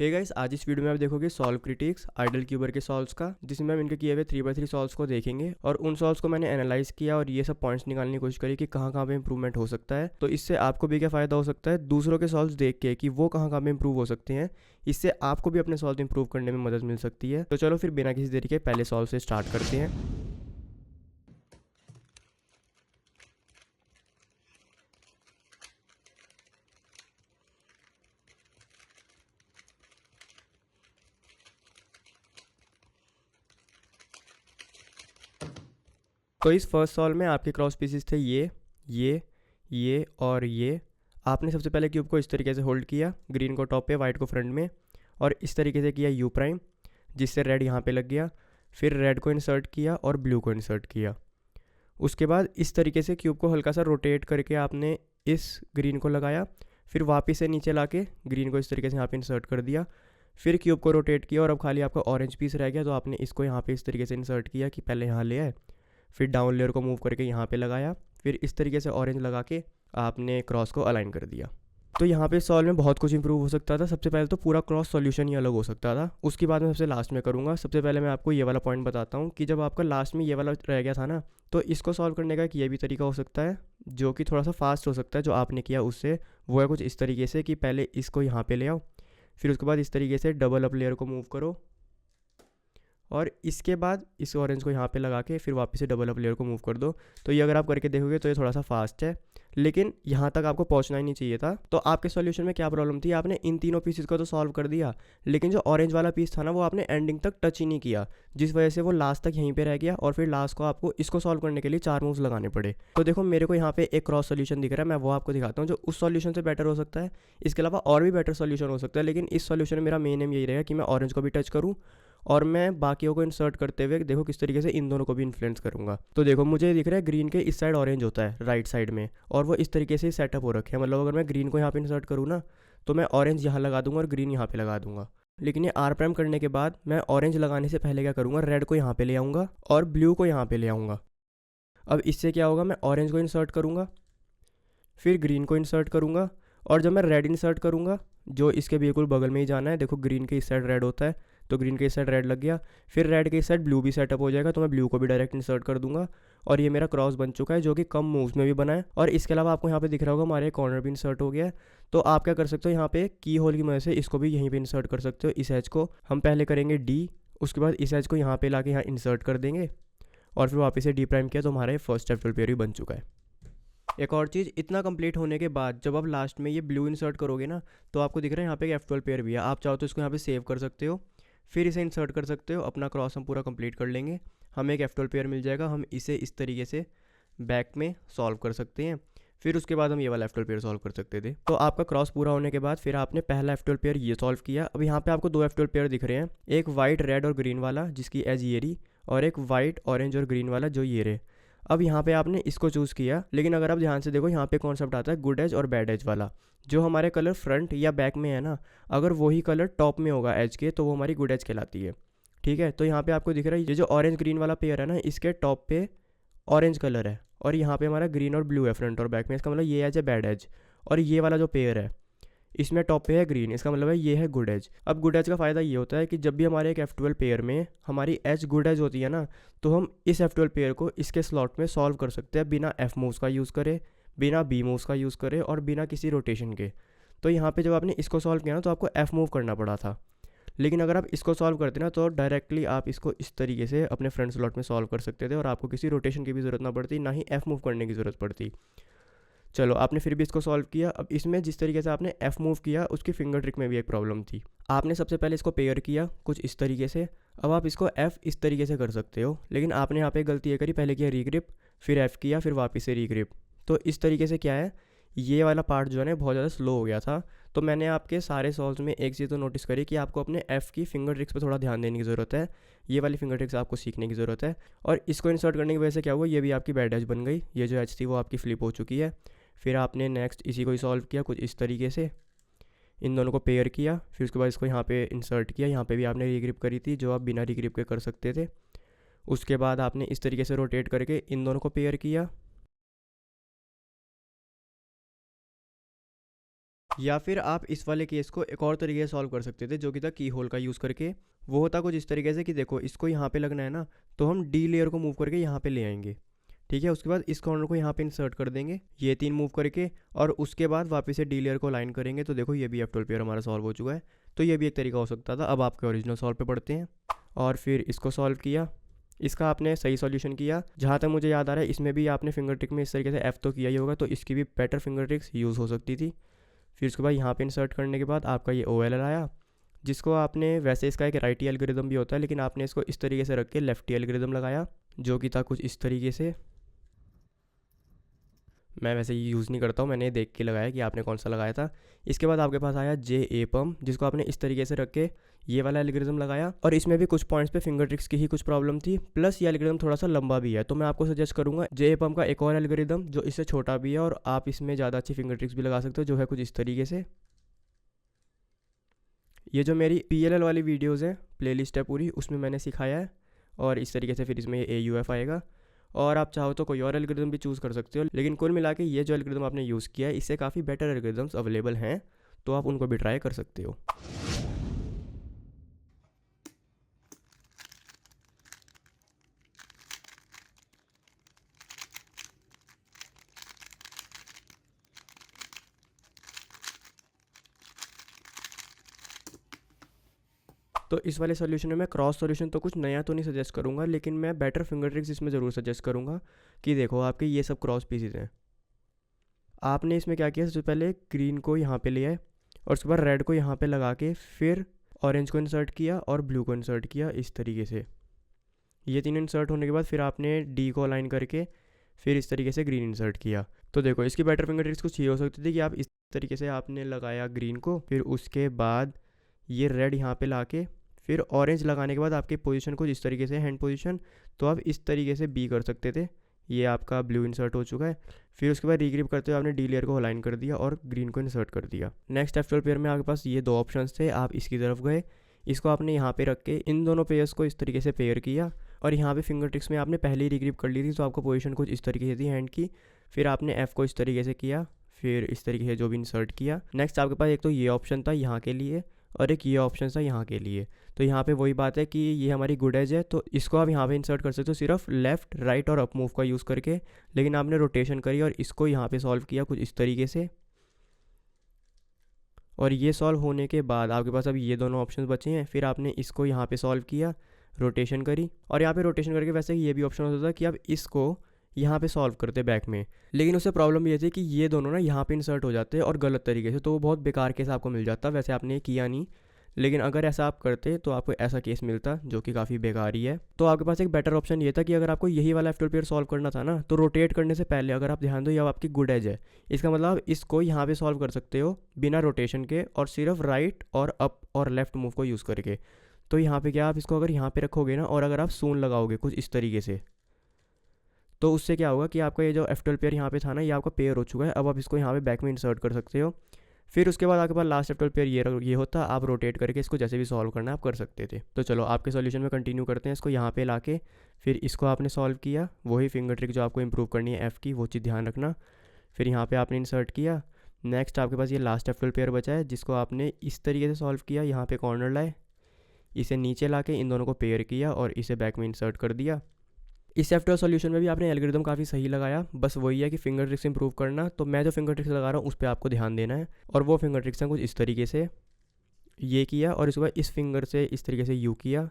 Hey guys, आज इस video में आप देखोगे सॉल्व क्रिटिक्स आइडल क्यूबर के सॉल्व्स का, जिसमें हम इनके किए हुए 3x3 सॉल्व्स को देखेंगे और उन सॉल्व्स को मैंने एनालाइज किया और ये सब पॉइंट्स निकालने की कोशिश करी कि कहाँ कहाँ पे इंप्रूवमेंट हो सकता है। तो इससे आपको भी क्या फ़ायदा हो सकता है, दूसरों के सॉल्व्स देख के कि वो कहाँ कहाँ पे इंप्रूव हो सकते हैं। इससे आपको भी अपने सॉल्व इंप्रूव करने में मदद मिल सकती है। तो चलो फिर बिना किसी देरी के पहले सॉल्व से स्टार्ट करते हैं। तो इस फर्स्ट सॉल्व में आपके क्रॉस पीसेस थे ये और ये। आपने सबसे पहले क्यूब को इस तरीके से होल्ड किया, ग्रीन को टॉप पे वाइट को फ्रंट में, और इस तरीके से किया यू प्राइम, जिससे रेड यहाँ पे लग गया। फिर रेड को इंसर्ट किया और ब्लू को इंसर्ट किया। उसके बाद इस तरीके से क्यूब को हल्का सा रोटेट करके आपने इस ग्रीन को लगाया। फिर वापस से नीचे लाके ग्रीन को इस तरीके से यहाँ पे इंसर्ट कर दिया। फिर क्यूब को रोटेट किया और अब खाली आपका ऑरेंज पीस रह गया, तो आपने इसको यहाँ पे इस तरीके से इंसर्ट किया कि पहले यहाँ ले आए, फिर डाउन लेयर को मूव करके यहाँ पे लगाया, फिर इस तरीके से ऑरेंज लगा के आपने क्रॉस को अलाइन कर दिया। तो यहाँ पे सॉल्व में बहुत कुछ इंप्रूव हो सकता था। सबसे पहले तो पूरा क्रॉस सॉल्यूशन ही अलग हो सकता था, उसकी बात मैं सबसे लास्ट में करूँगा। सबसे पहले मैं आपको ये वाला पॉइंट बताता हूँ कि जब आपका लास्ट में ये वाला रह गया था ना, तो इसको सॉल्व करने का एक ये भी तरीका हो सकता है जो कि थोड़ा सा फास्ट हो सकता है जो आपने किया उससे। वो है कुछ इस तरीके से कि पहले इसको यहाँ पे ले आओ, फिर उसके बाद इस तरीके से डबल अप लेयर को मूव करो, और इसके बाद इस ऑरेंज को यहाँ पे लगा के फिर वापस से डबल अप लेयर को मूव कर दो। तो ये अगर आप करके देखोगे तो ये थोड़ा सा फास्ट है, लेकिन यहाँ तक आपको पहुँचना ही नहीं चाहिए था। तो आपके सॉल्यूशन में क्या प्रॉब्लम थी, आपने इन तीनों पीसेस को तो सॉल्व कर दिया, लेकिन जो ऑरेंज वाला पीस था ना वो आपने एंडिंग तक टच ही नहीं किया, जिस वजह से वो लास्ट तक यहीं पे रह गया। और फिर लास्ट को आपको इसको सॉल्व करने के लिए 4 मूव्स लगाने पड़े। तो देखो मेरे को यहाँ पे एक क्रॉस सॉल्यूशन दिख रहा है, मैं वो आपको दिखाता हूँ जो उस सॉल्यूशन से बेटर हो सकता है। इसके अलावा और भी बेटर सॉल्यूशन हो सकता है, लेकिन इस सॉल्यूशन में मेरा मेन एम यही रहेगा कि मैं ऑरेंज को भी टच करूँ और मैं बाकियों को इंसर्ट करते हुए देखो किस तरीके से इन दोनों को भी इन्फ्लुएंस करूंगा। तो देखो मुझे दिख रहा है ग्रीन के इस साइड ऑरेंज होता है राइट साइड में, और वो इस तरीके से सेटअप हो रखे हैं। मतलब अगर मैं ग्रीन को यहाँ पे इंसर्ट करूँ ना, तो मैं ऑरेंज यहाँ लगा दूंगा और ग्रीन यहाँ पे लगा दूंगा। लेकिन ये आर प्राइम करने के बाद मैं ऑरेंज लगाने से पहले क्या करूँगा, रेड को यहाँ पे ले आऊँगा और ब्लू को यहाँ पे ले आऊँगा। अब इससे क्या होगा, मैं ऑरेंज को इंसर्ट करूँगा, फिर ग्रीन को इंसर्ट करूँगा, और जब मैं रेड इंसर्ट करूँगा जो इसके बिल्कुल बगल में ही जाना है, देखो ग्रीन के इस साइड रेड होता है तो ग्रीन के इस साइड रेड लग गया, फिर रेड के इस साइड ब्लू भी सेटअप हो जाएगा, तो मैं ब्लू को भी डायरेक्ट इंसर्ट कर दूंगा। और ये मेरा क्रॉस बन चुका है जो कि कम मूव्स में भी बना है। और इसके अलावा आपको यहाँ पे दिख रहा होगा हमारे कॉर्नर भी इंसर्ट हो गया है। तो आप क्या कर सकते हो, यहाँ पे की होल की मदद से इसको भी यहीं पे इंसर्ट कर सकते हो। इस एज को हम पहले करेंगे डी, उसके बाद इस एज को यहाँ पे ला के यहाँ इंसर्ट कर देंगे, और फिर वापस से डी प्राइम किया, तो हमारा ये फर्स्ट एफ12 पेयर भी बन चुका है। एक और चीज़, इतना कंप्लीट होने के बाद जब आप लास्ट में ये ब्लू इंसर्ट करोगे ना, तो आपको दिख रहा है यहाँ पे एक F12 पेयर भी है। आप चाहो तो इसको यहाँ पे सेव कर सकते हो, फिर इसे इंसर्ट कर सकते हो। अपना क्रॉस हम पूरा कंप्लीट कर लेंगे, हमें एक F12 पेयर मिल जाएगा। हम इसे इस तरीके से बैक में सॉल्व कर सकते हैं, फिर उसके बाद हम ये वाला F12 पेयर सॉल्व कर सकते थे। तो आपका क्रॉस पूरा होने के बाद फिर आपने पहला F12 पेयर ये सॉल्व किया। अब यहाँ पे आपको 2 F12 पेयर दिख रहे हैं, एक वाइट रेड और ग्रीन वाला जिसकी एज ये रही, और एक वाइट ऑरेंज और ग्रीन वाला जो ये रहे। अब यहाँ पे आपने इसको चूज़ किया, लेकिन अगर आप ध्यान से देखो यहाँ पे कॉन्सेप्ट आता है गुड एज और बैड एज वाला। जो हमारे कलर फ्रंट या बैक में है ना, अगर वही कलर टॉप में होगा एज के, तो वो हमारी गुड एज कहलाती है। ठीक है, तो यहाँ पे आपको दिख रहा है ये जो ऑरेंज ग्रीन वाला पेयर है ना, इसके टॉप पे ऑरेंज कलर है, और यहाँ पे हमारा ग्रीन और ब्लू है फ्रंट और बैक में। इसका मतलब ये एज है बैड एज। और ये वाला जो पेयर है इसमें टॉप पे है ग्रीन, इसका मतलब है ये है गुड एज। अब गुड एज का फ़ायदा ये होता है कि जब भी हमारे एक F12 पेयर में हमारी एज गुड एज होती है ना, तो हम इस F12 पेयर को इसके स्लॉट में सॉल्व कर सकते हैं बिना F मूव्स का यूज़ करे, बिना B मूव्स का यूज़ करे, और बिना किसी रोटेशन के। तो यहाँ पे जब आपने इसको सॉल्व किया ना, तो आपको F मूव करना पड़ा था, लेकिन अगर आप इसको सॉल्व करते ना, तो डायरेक्टली आप इसको इस तरीके से अपने फ्रंट स्लॉट में सॉल्व कर सकते थे, और आपको किसी रोटेशन की भी ज़रूरत ना पड़ती, ना ही F मूव करने की ज़रूरत पड़ती। चलो आपने फिर भी इसको सॉल्व किया। अब इसमें जिस तरीके से आपने F मूव किया, उसकी फिंगर ट्रिक में भी एक प्रॉब्लम थी। आपने सबसे पहले इसको पेयर किया कुछ इस तरीके से। अब आप इसको F इस तरीके से कर सकते हो, लेकिन आपने यहाँ पे गलती ये करी, पहले किया रीग्रिप, फिर F किया, फिर वापस से रीग्रिप। तो इस तरीके से क्या है, ये वाला पार्ट जो है ना बहुत ज़्यादा स्लो हो गया था। तो मैंने आपके सारे सॉल्व्स में एक चीज़ तो नोटिस करी कि आपको अपने F की फिंगर ट्रिक्स पे थोड़ा ध्यान देने की ज़रूरत है। ये वाली फिंगर ट्रिक्स आपको सीखने की ज़रूरत है। और इसको इंसर्ट करने की वजह से क्या हुआ, ये भी आपकी बैड एज बन गई, ये जो एज थी वो आपकी फ्लिप हो चुकी है। फिर आपने नेक्स्ट इसी को ही सॉल्व किया कुछ इस तरीके से, इन दोनों को पेयर किया, फिर उसके बाद इसको यहाँ पे इंसर्ट किया। यहाँ पे भी आपने रीग्रिप करी थी जो आप बिना रीग्रिप के कर सकते थे। उसके बाद आपने इस तरीके से रोटेट करके इन दोनों को पेयर किया, या फिर आप इस वाले केस को एक और तरीके से सॉल्व कर सकते थे, जो कि था की होल का यूज़ करके। वो होता कुछ इस तरीके से कि देखो इसको यहाँ पे लगना है ना, तो हम डी लेयर को मूव करके यहाँ पे ले आएंगे। ठीक है, उसके बाद इस कॉर्नर को यहाँ पे इंसर्ट कर देंगे, ये 3 मूव करके, और उसके बाद वापस से डी लेयर को लाइन करेंगे। तो देखो ये भी F12 पेयर हमारा सॉल्व हो चुका है। तो ये भी एक तरीका हो सकता था। अब आपके ओरिजिनल सॉल्व पे पढ़ते हैं। और फिर इसको सॉल्व किया, इसका आपने सही सॉल्यूशन किया। जहाँ तक मुझे याद आ रहा है इसमें भी आपने फिंगर ट्रिक में इस तरीके से F तो किया ही होगा, तो इसकी भी बेटर फिंगर ट्रिक्स यूज़ हो सकती थी। फिर उसके बाद यहाँ पे इंसर्ट करने के बाद आपका ये OLL आया, जिसको आपने, वैसे इसका एक राइटी एल्गोरिदम भी होता है, लेकिन आपने इसको इस तरीके से रख के लेफ्टी एल्गोरिदम लगाया, जो कि था कुछ इस तरीके से। मैं वैसे ये यूज़ नहीं करता हूँ, मैंने देख के लगाया कि आपने कौन सा लगाया था। इसके बाद आपके पास आया JA जिसको आपने इस तरीके से रख के ये वाला एल्गोरिदम लगाया, और इसमें भी कुछ पॉइंट्स पे फिंगर ट्रिक्स की ही कुछ प्रॉब्लम थी, प्लस ये एल्गोरिदम थोड़ा सा लंबा भी है। तो मैं आपको सजेस्ट करूँगा JA का एक और एल्गोरिदम जो इससे छोटा भी है, और आप इसमें ज़्यादा अच्छी फिंगर ट्रिक्स भी लगा सकते हो, जो है कुछ इस तरीके से। ये जो मेरी PLL वाली वीडियोज़ हैं, प्लेलिस्ट है पूरी, उसमें मैंने सिखाया है। और इस तरीके से फिर इसमें ये AUF आएगा, और आप चाहो तो कोई और एल्गोरिदम भी चूज़ कर सकते हो, लेकिन कुल मिला के ये जो एल्गोरिदम आपने यूज़ किया है, इससे काफ़ी बेटर एल्गोरिदम्स अवेलेबल हैं, तो आप उनको भी ट्राई कर सकते हो। तो इस वाले सॉल्यूशन में मैं क्रॉस सॉल्यूशन तो कुछ नया तो नहीं सजेस्ट करूँगा, लेकिन मैं बेटर फिंगर ट्रिक्स इसमें ज़रूर सजेस्ट करूँगा। कि देखो आपके ये सब क्रॉस पीसेज हैं, आपने इसमें क्या किया, सबसे पहले ग्रीन को यहाँ पे ले आए, और उसके बाद रेड को यहाँ पे लगा के फिर ऑरेंज को इंसर्ट किया और ब्लू को इंसर्ट किया इस तरीके से। ये तीनों इंसर्ट होने के बाद फिर आपने डी को अलाइन करके फिर इस तरीके से ग्रीन इंसर्ट किया। तो देखो इसकी बेटर फिंगर ट्रिक्स कुछ ये हो सकती थी कि आप इस तरीके से आपने लगाया ग्रीन को, फिर उसके बाद ये रेड यहाँ पे लाके फिर ऑरेंज लगाने के बाद आपकी पोजीशन कुछ इस तरीके से हैंड पोजीशन, तो आप इस तरीके से बी कर सकते थे। ये आपका ब्लू इंसर्ट हो चुका है। फिर उसके बाद रीग्रिप करते हुए आपने डी लेयर को अलाइन कर दिया और ग्रीन को इंसर्ट कर दिया। नेक्स्ट F12 पेयर में आपके पास ये दो ऑप्शंस थे, आप इसकी तरफ गए, इसको आपने यहाँ पे रख के इन दोनों पेयर्स को इस तरीके से पेयर किया, और यहाँ पे फिंगर ट्रिक्स में आपने पहले ही रीग्रिप कर ली थी, तो आपको पोजीशन कुछ इस तरीके से थी हैंड की। फिर आपने F को इस तरीके से किया, फिर इस तरीके से जो भी इंसर्ट किया। नेक्स्ट आपके पास एक तो ये ऑप्शन था यहाँ के लिए, और एक ये ऑप्शन था यहाँ के लिए। तो यहाँ पे वही बात है कि ये हमारी गुड एज है, तो इसको आप यहाँ पे इंसर्ट कर सकते हो सिर्फ लेफ़्ट राइट और अप मूव का यूज़ करके, लेकिन आपने रोटेशन करी और इसको यहाँ पे सॉल्व किया कुछ इस तरीके से। और ये सॉल्व होने के बाद आपके पास अब ये दोनों ऑप्शन बचे हैं, फिर आपने इसको यहाँ पे सॉल्व किया, रोटेशन करी, और यहाँ पे रोटेशन करके वैसे ये भी ऑप्शन होता था कि आप इसको यहाँ पे सॉल्व करते बैक में, लेकिन उससे प्रॉब्लम ये थी कि ये दोनों ना यहाँ पे इंसर्ट हो जाते और गलत तरीके से, तो वो बहुत बेकार केस आपको मिल जाता। वैसे आपने किया नहीं, लेकिन अगर ऐसा आप करते तो आपको ऐसा केस मिलता, जो कि काफ़ी बेकार ही है। तो आपके पास एक बेटर ऑप्शन ये था कि अगर आपको यही वाला F12 पेयर सॉल्व करना था ना, तो रोटेट करने से पहले अगर आप ध्यान दो ये आपकी गुड एज है, इसका मतलब आप इसको यहाँ पे सॉल्व कर सकते हो बिना रोटेशन के, और सिर्फ राइट और अप और लेफ्ट मूव को यूज़ करके। तो यहाँ पे क्या, आप इसको अगर यहाँ पे रखोगे ना, और अगर आप सून लगाओगे कुछ इस तरीके से, तो उससे क्या होगा कि आपका ये जो F12 पेयर यहाँ पे था ना, ये आपका पेयर हो चुका है। अब आप इसको यहाँ पे बैक में इंसर्ट कर सकते हो। फिर उसके बाद आपके पास लास्ट F12 पेयर ये होता, आप रोटेट करके इसको जैसे भी सॉल्व करना है आप कर सकते थे। तो चलो आपके सॉल्यूशन में कंटिन्यू करते हैं। इसको यहाँ पे लाके फिर इसको आपने सॉल्व किया, वही फिंगर ट्रिक जो आपको इंप्रूव करनी है F की, वो चीज़ ध्यान रखना। फिर यहाँ पे आपने इंसर्ट किया। नेक्स्ट आपके पास ये लास्ट F12 पेयर बचा है, जिसको आपने इस तरीके से सॉल्व किया, यहाँ पे कॉर्नर लाए, इसे नीचे ला के इन दोनों को पेयर किया और इसे बैक में इंसर्ट कर दिया। इस F12 सॉल्यूशन में भी आपने एल्गोरिदम काफ़ी सही लगाया, बस वही है कि फिंगर ट्रिक्स इंप्रूव करना। तो मैं जो फिंगर ट्रिक्स लगा रहा हूँ उस पर आपको ध्यान देना है, और वो फिंगर ट्रिक्स हैं कुछ इस तरीके से। ये किया और इसके बाद इस फिंगर से इस तरीके से U किया,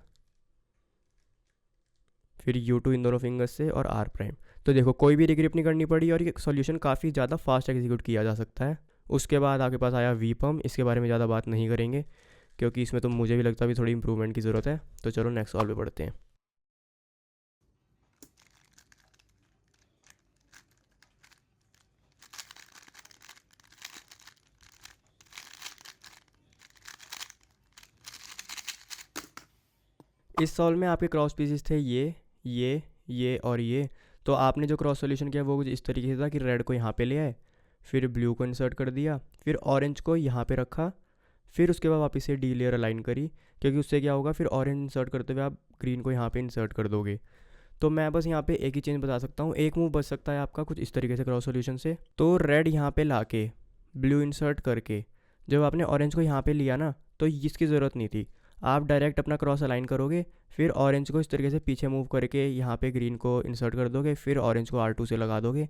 फिर U2 इन दोनों फिंगर्स से, और R'। तो देखो कोई भी रिग्रिप नहीं करनी पड़ी, और ये सॉल्यूशन काफ़ी ज़्यादा फास्ट एग्जीक्यूट किया जा सकता है। उसके बाद आपके पास आया V-Pump, इसके बारे में ज़्यादा बात नहीं करेंगे क्योंकि इसमें तो मुझे भी लगता है थोड़ी इंप्रूवमेंट की ज़रूरत है। तो चलो नेक्स्ट सॉल्व पे पढ़ते हैं। इस सॉल्व में आपके क्रॉस पीसेस थे ये और ये। तो आपने जो क्रॉस सॉल्यूशन किया वो कुछ इस तरीके से था कि रेड को यहाँ पे ले आए, फिर ब्लू को इंसर्ट कर दिया, फिर ऑरेंज को यहाँ पे रखा, फिर उसके बाद वापस से डी लेयर अलाइन करी, क्योंकि उससे क्या होगा, फिर ऑरेंज इंसर्ट करते हुए आप ग्रीन को यहाँ पे इंसर्ट कर दोगे। तो मैं बस यहाँ पे एक ही चेंज बता सकता हूँ, एक मूव बच सकता है आपका कुछ इस तरीके से क्रॉस सॉल्यूशन से। तो रेड यहाँ पे ला के ब्लू इंसर्ट करके जब आपने ऑरेंज को यहाँ पे लिया ना, तो इसकी ज़रूरत नहीं थी। आप डायरेक्ट अपना क्रॉस अलाइन करोगे, फिर ऑरेंज को इस तरीके से पीछे मूव करके यहाँ पे ग्रीन को इंसर्ट कर दोगे, फिर ऑरेंज को R2 से लगा दोगे।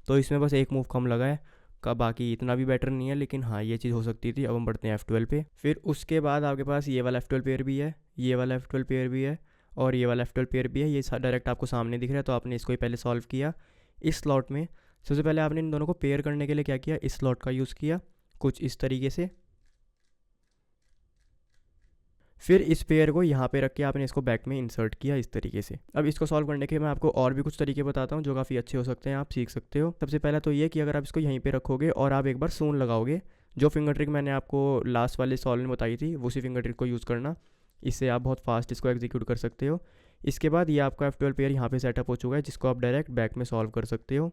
तो इसमें बस एक मूव कम लगा है का, बाकी इतना भी बेटर नहीं है, लेकिन हाँ ये चीज़ हो सकती थी। अब हम बढ़ते हैं F12 पे। फिर उसके बाद आपके पास ये वाला F12 पेयर भी है, ये वाला F12 पेयर भी है और ये वाला F12 पेयर भी है। ये डायरेक्ट आपको सामने दिख रहा है, तो आपने इसको ही पहले सॉल्व किया। इस स्लॉट में सबसे पहले आपने इन दोनों को पेयर करने के लिए क्या किया, इस स्लॉट का यूज़ किया कुछ इस तरीके से। फिर इस पेयर को यहाँ पे रख के आपने इसको बैक में इंसर्ट किया इस तरीके से। अब इसको सॉल्व करने के मैं आपको और भी कुछ तरीके बताता हूँ जो काफ़ी अच्छे हो सकते हैं, आप सीख सकते हो। सबसे पहला तो ये कि अगर आप इसको यहीं पे रखोगे और आप एक बार सून लगाओगे, जो फिंगर ट्रिक मैंने आपको लास्ट वाले सॉल्व में बताई थी उसी फिंगर ट्रिक को यूज़ करना, इससे आप बहुत फास्ट इसको एग्जीक्यूट कर सकते हो। इसके बाद ये आपका F12 पेयर यहाँ पे सेटअप हो चुका है, जिसको आप डायरेक्ट बैक में सॉल्व कर सकते हो।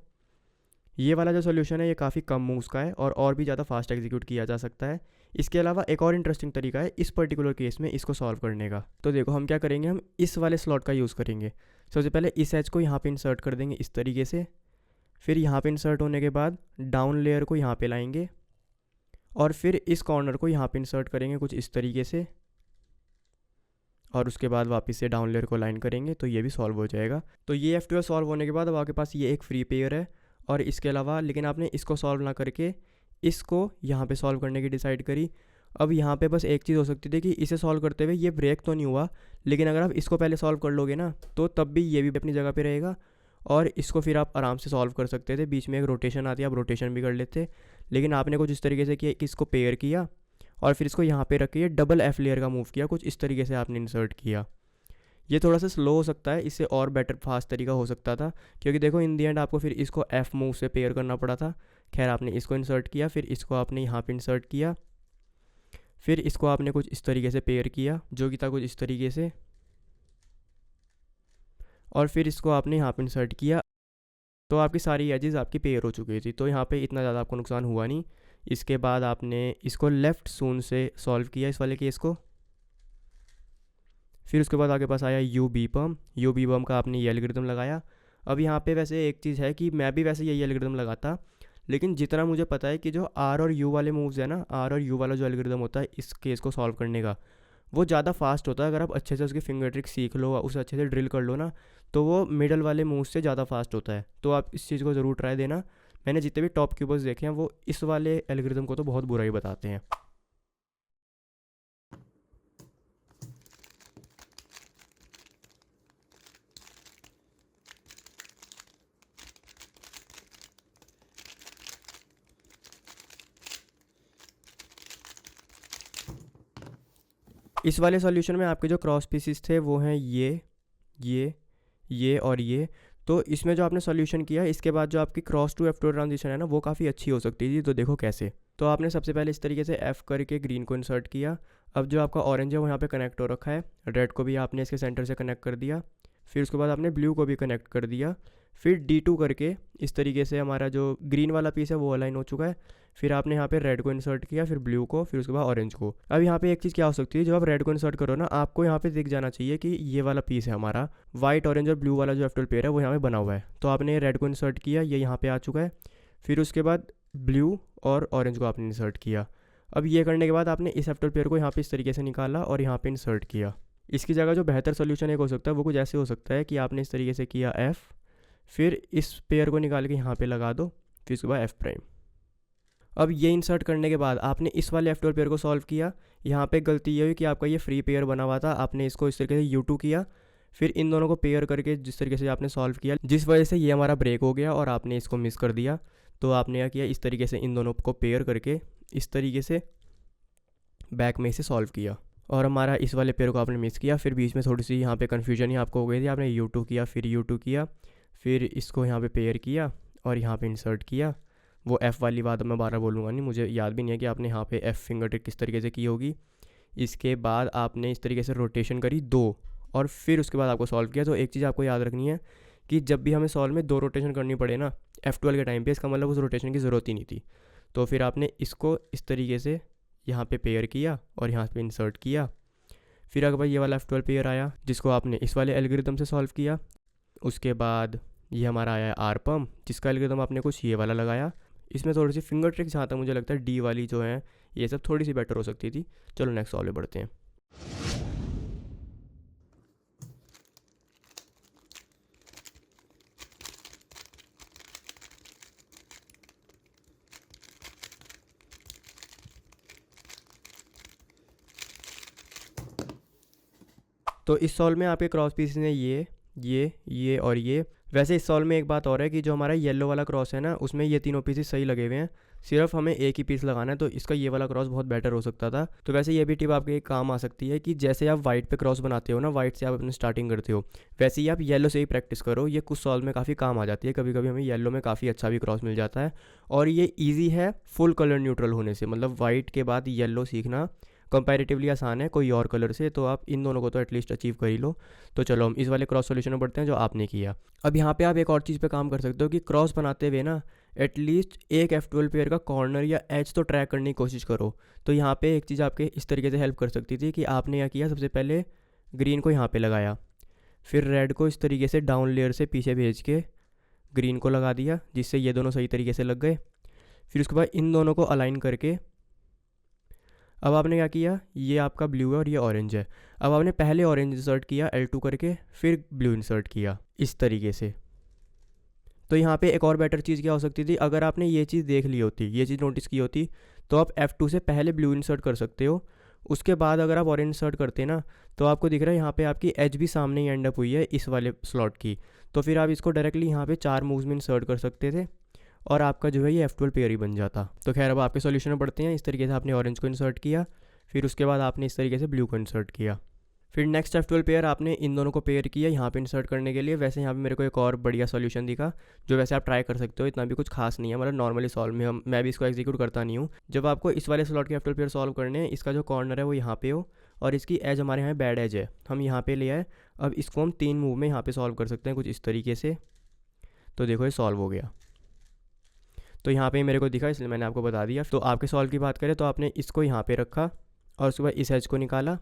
ये वाला जो सोल्यूशन है ये काफ़ी कम मूव्स का है और भी ज़्यादा फास्ट एग्जीक्यूट किया जा सकता है। इसके अलावा एक और इंटरेस्टिंग तरीका है इस पर्टिकुलर केस में इसको सॉल्व करने का। तो देखो हम क्या करेंगे, हम इस वाले स्लॉट का यूज़ करेंगे। सबसे पहले इस एज को यहाँ पे इंसर्ट कर देंगे इस तरीके से। फिर यहाँ पे इंसर्ट होने के बाद डाउन लेयर को यहाँ पे लाएंगे और फिर इस कॉर्नर को यहाँ पे इंसर्ट करेंगे कुछ इस तरीके से, और उसके बाद वापस से डाउन लेयर को लाइन करेंगे, तो ये भी सॉल्व हो जाएगा। तो ये F12 सॉल्व होने के बाद अब आपके पास ये एक फ्री पेयर है। और इसके अलावा लेकिन आपने इसको सॉल्व ना करके इसको यहाँ पे सॉल्व करने की डिसाइड करी। अब यहाँ पे बस एक चीज़ हो सकती थी कि इसे सॉल्व करते हुए ये ब्रेक तो नहीं हुआ, लेकिन अगर आप इसको पहले सॉल्व कर लोगे ना, तो तब भी ये भी अपनी जगह पे रहेगा और इसको फिर आप आराम से सॉल्व कर सकते थे। बीच में एक रोटेशन आती है, आप रोटेशन भी कर लेते, लेकिन आपने कुछ इस तरीके से किया कि इसको पेयर किया और फिर इसको यहाँ पे रख के डबल F लेयर का मूव किया, कुछ इस तरीके से आपने इंसर्ट किया। ये थोड़ा सा स्लो हो सकता है, इससे और बेटर फास्ट तरीका हो सकता था, क्योंकि देखो इन दी एंड आपको फिर इसको F मूव से पेयर करना पड़ा था। खैर आपने इसको इंसर्ट किया, फिर इसको आपने यहाँ पे इंसर्ट किया, फिर इसको आपने कुछ इस तरीके से पेयर किया जो कि था कुछ इस तरीके से, और फिर इसको आपने यहाँ पे इंसर्ट किया। तो आपकी सारी एजेस आपकी पेयर हो चुकी थी, तो यहाँ पे इतना ज़्यादा आपको नुकसान हुआ नहीं। इसके बाद आपने इसको लेफ़्ट सून से सॉल्व किया इस वाले केस को। फिर उसके बाद आपके पास आया यू बी पम का आपने ये एल्गोरिथम लगाया। अब यहाँ पे वैसे एक चीज़ है कि मैं भी वैसे यही एल्गोरिथम लगाता, लेकिन जितना मुझे पता है कि जो आर और यू वाले मूव्स है ना, आर और यू वाला जो एल्गोरिथम होता है इस केस को सॉल्व करने का, वो ज़्यादा फास्ट होता है। अगर आप अच्छे से उसकी फिंगर ट्रिक सीख लो, उसे अच्छे से ड्रिल कर लो ना, तो वो मिडल वाले मूव से ज़्यादा फास्ट होता है। तो आप इस चीज़ को ज़रूर ट्राई देना। मैंने जितने भी टॉप क्यूबर्स देखे हैं वो इस वाले एल्गोरिथम को तो बहुत बुरा ही बताते हैं। इस वाले सॉल्यूशन में आपके जो क्रॉस पीसीस थे वो हैं ये और ये। तो इसमें जो आपने सॉल्यूशन किया, इसके बाद जो आपकी क्रॉस टू F2 ट्रांजिशन है ना, वो काफ़ी अच्छी हो सकती थी। तो देखो कैसे, तो आपने सबसे पहले इस तरीके से F करके ग्रीन को इंसर्ट किया। अब जो आपका ऑरेंज है वो यहाँ पे कनेक्ट हो रखा है, रेड को भी आपने इसके सेंटर से कनेक्ट कर दिया। फिर उसके बाद आपने ब्लू को भी कनेक्ट कर दिया। फिर D2 करके इस तरीके से हमारा जो ग्रीन वाला पीस है वो अलाइन हो चुका है। फिर आपने यहाँ पे रेड को इंसर्ट किया, फिर ब्लू को, फिर उसके बाद ऑरेंज को। अब यहाँ पे एक चीज़ क्या हो सकती है, जब आप रेड को इंसर्ट करो ना, आपको यहाँ पे दिख जाना चाहिए कि ये वाला पीस है हमारा, वाइट ऑरेंज और ब्लू वाला जो F12 पेयर है वो यहाँ पे बना हुआ है। तो आपने रेड को इंसर्ट किया, ये यहाँ पे आ चुका है। फिर उसके बाद ब्लू और ऑरेंज को आपने इंसर्ट किया। अब ये करने के बाद आपने इस F12 पेयर को यहाँ पे इस तरीके से निकाला और यहाँ पे इंसर्ट किया। इसकी जगह जो बेहतर सोल्यूशन एक हो सकता है वो कुछ ऐसे हो सकता है कि आपने इस तरीके से किया F, फिर इस पेयर को निकाल के यहाँ पे लगा दो, फिर उसके बाद F'। अब ये इंसर्ट करने के बाद आपने इस वाले F12 पेयर को सॉल्व किया। यहाँ पे गलती ये हुई कि आपका ये फ्री पेयर बना हुआ था, आपने इसको इस तरीके से U2 किया, फिर इन दोनों को पेयर करके जिस तरीके से आपने सॉल्व किया, जिस वजह से ये हमारा ब्रेक हो गया और आपने इसको मिस कर दिया। तो आपने क्या किया, इस तरीके से इन दोनों को पेयर करके इस तरीके से बैक में इसे सॉल्व किया, और हमारा इस वाले पेयर को आपने मिस किया। फिर बीच में थोड़ी सी यहाँ पे कन्फ्यूजन ही आपको हो गई थी, आपने U2 किया, फिर U2 किया, फिर इसको यहाँ पे पेयर किया और यहाँ पे इंसर्ट किया। वो F वाली बात मैं बारह बोलूँगा नहीं, मुझे याद भी नहीं है कि आपने यहाँ पे F फिंगर टिप किस तरीके से की होगी। इसके बाद आपने इस तरीके से रोटेशन करी 2, और फिर उसके बाद आपको सॉल्व किया। तो एक चीज़ आपको याद रखनी है कि जब भी हमें सॉल्व में 2 रोटेशन करनी पड़े ना F12 के टाइम पे, इसका मतलब उस रोटेशन की ज़रूरत ही नहीं थी। तो फिर आपने इसको इस तरीके से यहाँ पे पेयर किया और यहाँ पे इंसर्ट किया। फिर अगर ये वाला F12 पेयर आया जिसको आपने इस वाले एल्गोरिथम से सॉल्व किया। उसके बाद ये हमारा आया R पम, जिसका एल्गोरिथम आपने कुछ ये वाला लगाया। इसमें थोड़ी सी फिंगर ट्रिक जहाँ तक मुझे लगता है डी वाली जो है ये सब थोड़ी सी बेटर हो सकती थी। चलो नेक्स्ट सॉल्व में बढ़ते हैं। तो इस सॉल्व में आपके क्रॉस पीसेस हैं ये और ये। वैसे इस सॉल्व में एक बात और है कि जो हमारा येलो वाला क्रॉस है ना, उसमें ये तीनों पीसेस सही लगे हुए हैं, सिर्फ हमें एक ही पीस लगाना है, तो इसका ये वाला क्रॉस बहुत बेटर हो सकता था। तो वैसे ये भी टिप आपके एक काम आ सकती है कि जैसे आप वाइट पे क्रॉस बनाते हो ना, वाइट से आप अपनी स्टार्टिंग करते हो, वैसे ही आप येलो से ही प्रैक्टिस करो। ये कुछ सॉल्व में काफ़ी काम आ जाती है, कभी कभी हमें येलो में काफ़ी अच्छा भी क्रॉस मिल जाता है। और ये ईजी है फुल कलर न्यूट्रल होने से, मतलब वाइट के बाद येलो सीखना कंपैरेटिवली आसान है कोई और कलर से, तो आप इन दोनों को तो एटलीस्ट अचीव कर ही लो। तो चलो हम इस वाले क्रॉस सॉल्यूशन में बढ़ते हैं जो आपने किया। अब यहाँ पे आप एक और चीज़ पे काम कर सकते हो कि क्रॉस बनाते हुए ना एटलीस्ट एक F12 पेयर का कॉर्नर या एज तो ट्रैक करने की कोशिश करो। तो यहाँ पे एक चीज़ आपके इस तरीके से हेल्प कर सकती थी कि आपने क्या किया, सबसे पहले ग्रीन को यहाँ पे लगाया, फिर रेड को इस तरीके से डाउन लेयर से पीछे भेज के ग्रीन को लगा दिया, जिससे ये दोनों सही तरीके से लग गए। फिर उसके बाद इन दोनों को अलाइन करके अब आपने क्या किया, ये आपका ब्लू है और ये ऑरेंज है। अब आपने पहले ऑरेंज इंसर्ट किया L2 करके, फिर ब्लू इंसर्ट किया इस तरीके से। तो यहाँ पे एक और बेटर चीज़ क्या हो सकती थी, अगर आपने ये चीज़ देख ली होती, ये चीज़ नोटिस की होती, तो आप F2 से पहले ब्लू इंसर्ट कर सकते हो, उसके बाद अगर आप ऑरेंज इंसर्ट करते ना, तो आपको दिख रहा है यहाँ पे आपकी एज भी सामने ही एंड अप हुई है इस वाले स्लॉट की। तो फिर आप इसको डायरेक्टली यहाँ पे 4 मूव्स में इंसर्ट कर सकते थे और आपका जो है ये F12 पेयर ही बन जाता। तो खैर अब आपके सॉल्यूशन में पढ़ते हैं। इस तरीके से आपने ऑरेंज को इंसर्ट किया, फिर उसके बाद आपने इस तरीके से ब्लू को इंसर्ट किया, फिर नेक्स्ट F12 पेयर आपने इन दोनों को पेयर किया यहाँ पे इंसर्ट करने के लिए। वैसे यहाँ पे मेरे को एक और बढ़िया सॉल्यूशन दिखा जो वैसे आप ट्राई कर सकते हो, इतना भी कुछ खास नहीं है, मतलब नॉर्मली सॉल्व में मैं भी इसको एग्जीक्यूट करता नहीं हूँ। जब आपको इस वाले स्लॉट के F12 पेयर सॉल्व करने हैं, इसका जो कॉर्नर है वो यहाँ पे हो और इसकी एज हमारे यहाँ बैड एज है, हम यहाँ पे ले आए। अब इसको हम 3 मूव में यहाँ पे सॉल्व कर सकते हैं कुछ इस तरीके से। तो देखो ये सॉल्व हो गया। तो यहाँ पे मेरे को दिखा इसलिए मैंने आपको बता दिया। तो आपके सॉल्व की बात करें तो आपने इसको यहाँ पे रखा और उसके बाद इस एज को निकाला,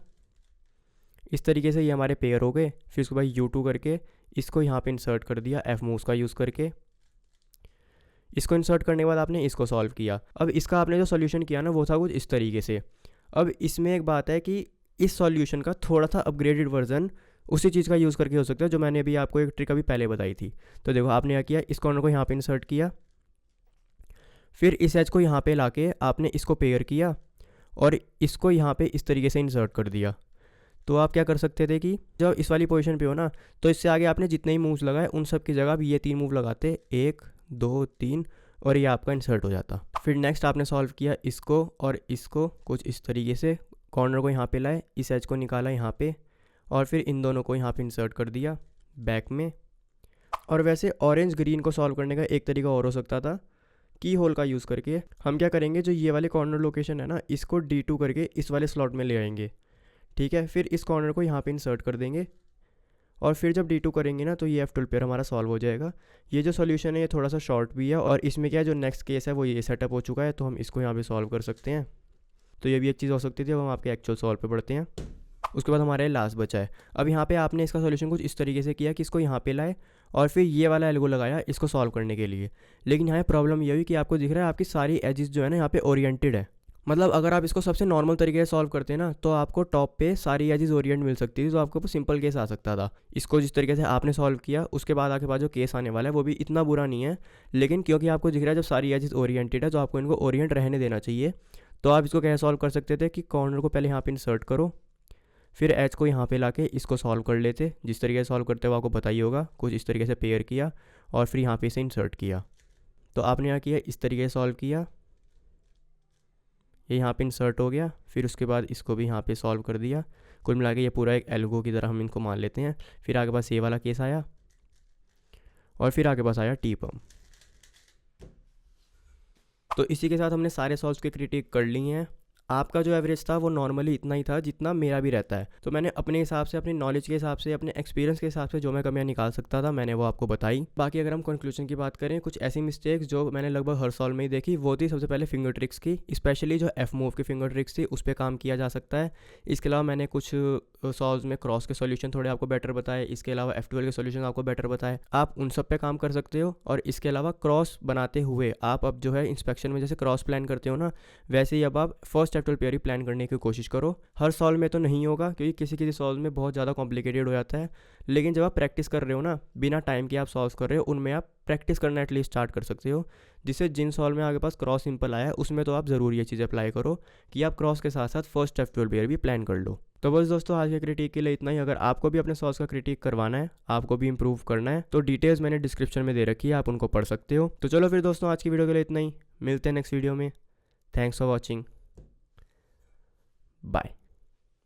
इस तरीके से ये हमारे पेयर हो गए। फिर उसके बाद U2 करके इसको यहाँ पे इंसर्ट कर दिया F मूव्स का यूज़ करके। इसको इंसर्ट करने के बाद आपने इसको सॉल्व किया। अब इसका आपने जो सॉल्यूशन किया ना वो था कुछ इस तरीके से। अब इसमें एक बात है कि इस सॉल्यूशन का थोड़ा सा अपग्रेडेड वर्जन उसी चीज़ का यूज़ करके हो सकता है जो मैंने अभी आपको एक ट्रिक अभी पहले बताई थी। तो देखो आपने क्या किया, इस कॉर्नर को यहाँ पे इंसर्ट किया, फिर इस एज को यहाँ पे लाके आपने इसको पेयर किया और इसको यहाँ पे इस तरीके से इंसर्ट कर दिया। तो आप क्या कर सकते थे कि जब इस वाली पोजीशन पे हो ना, तो इससे आगे आपने जितने ही मूव्स लगाए उन सब की जगह भी ये 3 मूव लगाते, 1 2 3, और ये आपका इंसर्ट हो जाता। फिर नेक्स्ट आपने सॉल्व किया इसको और इसको कुछ इस तरीके से, कॉर्नर को यहाँ पे लाए, इस एज को निकाला यहाँ पे और फिर इन दोनों को यहाँ पे इंसर्ट कर दिया बैक में। और वैसे ऑरेंज ग्रीन को सॉल्व करने का एक तरीका और हो सकता था, की होल का यूज़ करके हम क्या करेंगे, जो ये वाले कॉर्नर लोकेशन है ना, इसको D2 करके इस वाले स्लॉट में ले आएंगे, ठीक है। फिर इस कॉर्नर को यहाँ पे इंसर्ट कर देंगे और फिर जब D2 करेंगे ना तो ये F12 पेयर हमारा सॉल्व हो जाएगा। ये जो सॉल्यूशन है ये थोड़ा सा शॉर्ट भी है और इसमें क्या है, जो नेक्स्ट केस है वो ये सेटअप हो चुका है, तो हम इसको यहाँ पे सॉल्व कर सकते हैं। तो ये भी एक चीज़ हो सकती थी। अब हम आपके एक्चुअल सॉल्व पे बढ़ते हैं। उसके बाद हमारे लास्ट बचा है। अब यहाँ पे आपने इसका सॉल्यूशन कुछ इस तरीके से किया कि इसको यहाँ पे लाए और फिर ये वाला एल्गो लगाया इसको सॉल्व करने के लिए। लेकिन यहाँ प्रॉब्लम ये हुई कि आपको दिख रहा है आपकी सारी एजेस जो है ना यहाँ पे ओरिएंटेड है। मतलब अगर आप इसको सबसे नॉर्मल तरीके से सॉल्व करते हैं ना, तो आपको टॉप पे सारी एजेस ओरिएंट मिल सकती थी, तो आपके ऊपर सिंपल केस आ सकता था। इसको जिस तरीके से आपने सॉल्व किया उसके बाद आपके पास जो केस आने वाला है वो भी इतना बुरा नहीं है, लेकिन क्योंकि आपको दिख रहा है जब सारी एजेस ओरिएंटेड है तो आपको इनको ओरिएंट रहने देना चाहिए। तो आप इसको कैसे सॉल्व कर सकते थे कि कॉर्नर को पहले यहाँ पे इंसर्ट करो, फिर एच को यहाँ पे लाके इसको सॉल्व कर लेते, जिस तरीके से सॉल्व करते हो आपको बताइए होगा, कुछ इस तरीके से पेयर किया और फिर यहाँ पे इसे इंसर्ट किया। तो आपने यहाँ किया इस तरीके से सॉल्व किया, ये यहाँ पे इंसर्ट हो गया, फिर उसके बाद इसको भी यहाँ पे सॉल्व कर दिया। कुल मिला के ये पूरा एक एल्गो की तरह हम इनको मान लेते हैं। फिर आगे पास ये वाला केस आया और फिर आगे पास आया टी पम्प। तो इसी के साथ हमने सारे सॉल्व्स के क्रिटिक कर लिए हैं। आपका जो एवरेज था वो नॉर्मली इतना ही था जितना मेरा भी रहता है। तो मैंने अपने हिसाब से, अपनी नॉलेज के हिसाब से, अपने एक्सपीरियंस के हिसाब से जो मैं कमियाँ निकाल सकता था मैंने वो आपको बताई। बाकी अगर हम कंक्लूजन की बात करें, कुछ ऐसी मिस्टेक्स जो मैंने लगभग हर सॉल्व में ही देखी, वो थी सबसे पहले फिंगर ट्रिक्स की, स्पेशली जो एफ मूव की फिंगर ट्रिक्स थी उस पर काम किया जा सकता है। इसके अलावा मैंने कुछ सॉल्व में क्रॉस के सॉल्यूशन थोड़े आपको बेटर बताए, इसके अलावा F12 के सॉल्यूशन आपको बेटर बताए, आप उन सब पे काम कर सकते हो। और इसके अलावा क्रॉस बनाते हुए आप अब जो है इंस्पेक्शन में जैसे क्रॉस प्लान करते हो ना, वैसे ही अब आप फर्स्ट F12 पेयर ही प्लान करने की कोशिश करो। हर सॉल्व में तो नहीं होगा क्योंकि किसी किसी सॉल्व में बहुत ज़्यादा कॉम्प्लिकेटेड हो जाता है, लेकिन जब आप प्रैक्टिस कर रहे हो ना, बिना टाइम के आप सॉल्व कर रहे हो, उनमें आप प्रैक्टिस करना एटलीस्ट स्टार्ट कर सकते हो। जिससे जिन सॉल्व में आपके पास क्रॉस सिंपल आया है उसमें तो आप ज़रूर ये चीज़ अप्लाई करो कि आप क्रॉस के साथ साथ फर्स्ट F12 पेयर भी प्लान कर लो। तो बस दोस्तों, आज के क्रिटिक के लिए इतना ही। अगर आपको भी अपने सॉल्व का क्रिटिक करवाना है, आपको भी इंप्रूव करना है, तो डिटेल्स मैंने डिस्क्रिप्शन में दे रखी है, आप उनको पढ़ सकते हो। तो चलो फिर दोस्तों, आज की वीडियो के लिए इतना ही। मिलते हैं नेक्स्ट वीडियो में। Thanks for watching. बाय।